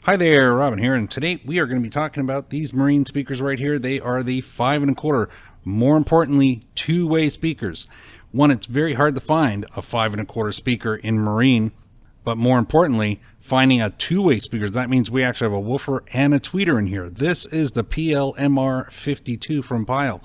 Hi there, Robin here, and today we are going to be talking about these Marine speakers right here. They are the 5 1/4, more importantly, two-way speakers. One, it's very hard to find a 5 1/4 speaker in Marine, but more importantly, finding a two-way speaker. That means we actually have a woofer and a tweeter in here. This is the PLMR52 from PLYE.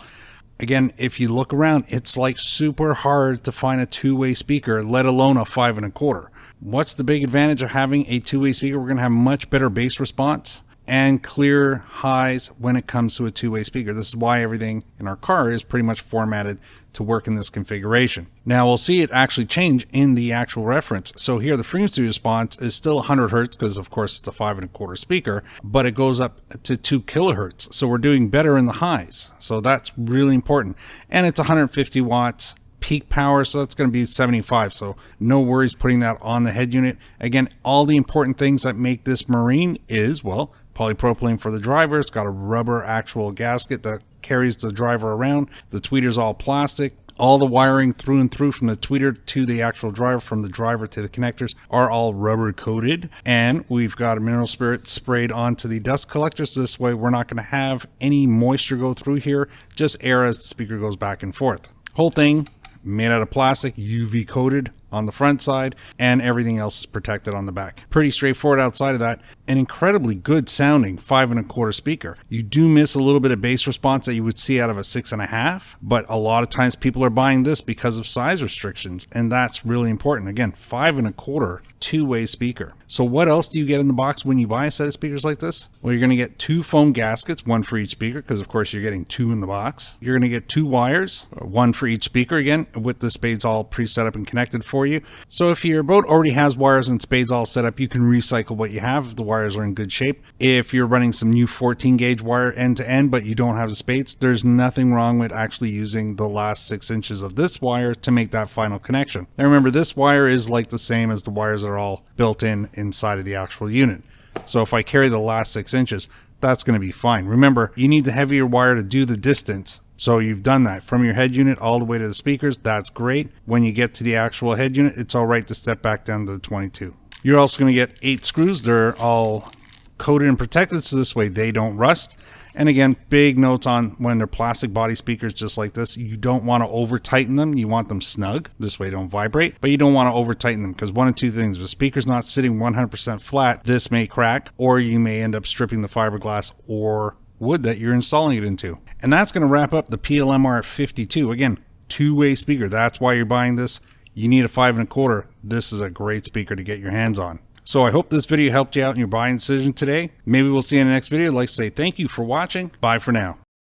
Again, if you look around, it's like super hard to find a two-way speaker, let alone a 5 1/4. What's the big advantage of having a two-way speaker? We're going to have much better bass response and clear highs when it comes to a two-way speaker. This is why everything in our car is pretty much formatted to work in this configuration. Now we'll see it actually change in the actual reference. So here the frequency response is still 100 Hertz because of course it's a 5 1/4 speaker, but it goes up to 2 kilohertz. So we're doing better in the highs. So that's really important. And it's 150 watts peak power, so that's going to be 75, so no worries putting that on the head unit. Again, all the important things that make this Marine is, well, polypropylene for the driver. It's got a rubber actual gasket that carries the driver around. The tweeter's all plastic. All the wiring through and through from the tweeter to the actual driver, from the driver to the connectors, are all rubber coated. And we've got a mineral spirit sprayed onto the dust collector, so this way we're not going to have any moisture go through here, just air as the speaker goes back and forth. Whole thing made out of plastic, UV coated on the front side, and everything else is protected on the back. Pretty straightforward outside of that. An incredibly good sounding 5 1/4 speaker. You do miss a little bit of bass response that you would see out of a 6.5, but a lot of times people are buying this because of size restrictions, and that's really important. Again, 5 1/4 two-way speaker. So what else do you get in the box when you buy a set of speakers like this? Well, you're going to get 2 foam gaskets, one for each speaker, because of course you're getting 2 in the box. You're going to get 2 wires, one for each speaker, again, with the spades all pre-set up and connected for you. So if your boat already has wires and spades all set up, you can recycle what you have if the wires are in good shape. If you're running some new 14 gauge wire end to end, but you don't have the spades, there's nothing wrong with actually using the last 6 inches of this wire to make that final connection. Now remember, this wire is like the same as the wires that are all built in inside of the actual unit. So if I carry the last 6 inches, that's going to be fine. Remember, you need the heavier wire to do the distance. So you've done that from your head unit all the way to the speakers. That's great. When you get to the actual head unit, it's all right to step back down to the 22. You're also going to get 8 screws. They're all coated and protected, so this way they don't rust. And again, big notes on when they're plastic body speakers just like this, you don't want to over tighten them. You want them snug. This way they don't vibrate, but you don't want to over tighten them because one of two things: if the speaker's not sitting 100% flat, this may crack, or you may end up stripping the fiberglass or wood that you're installing it into. And that's going to wrap up the PLMR52. Again, two-way speaker. That's why you're buying this. You need a 5 1/4. This is a great speaker to get your hands on. So I hope this video helped you out in your buying decision today. Maybe we'll see you in the next video. I'd like to say thank you for watching. Bye for now.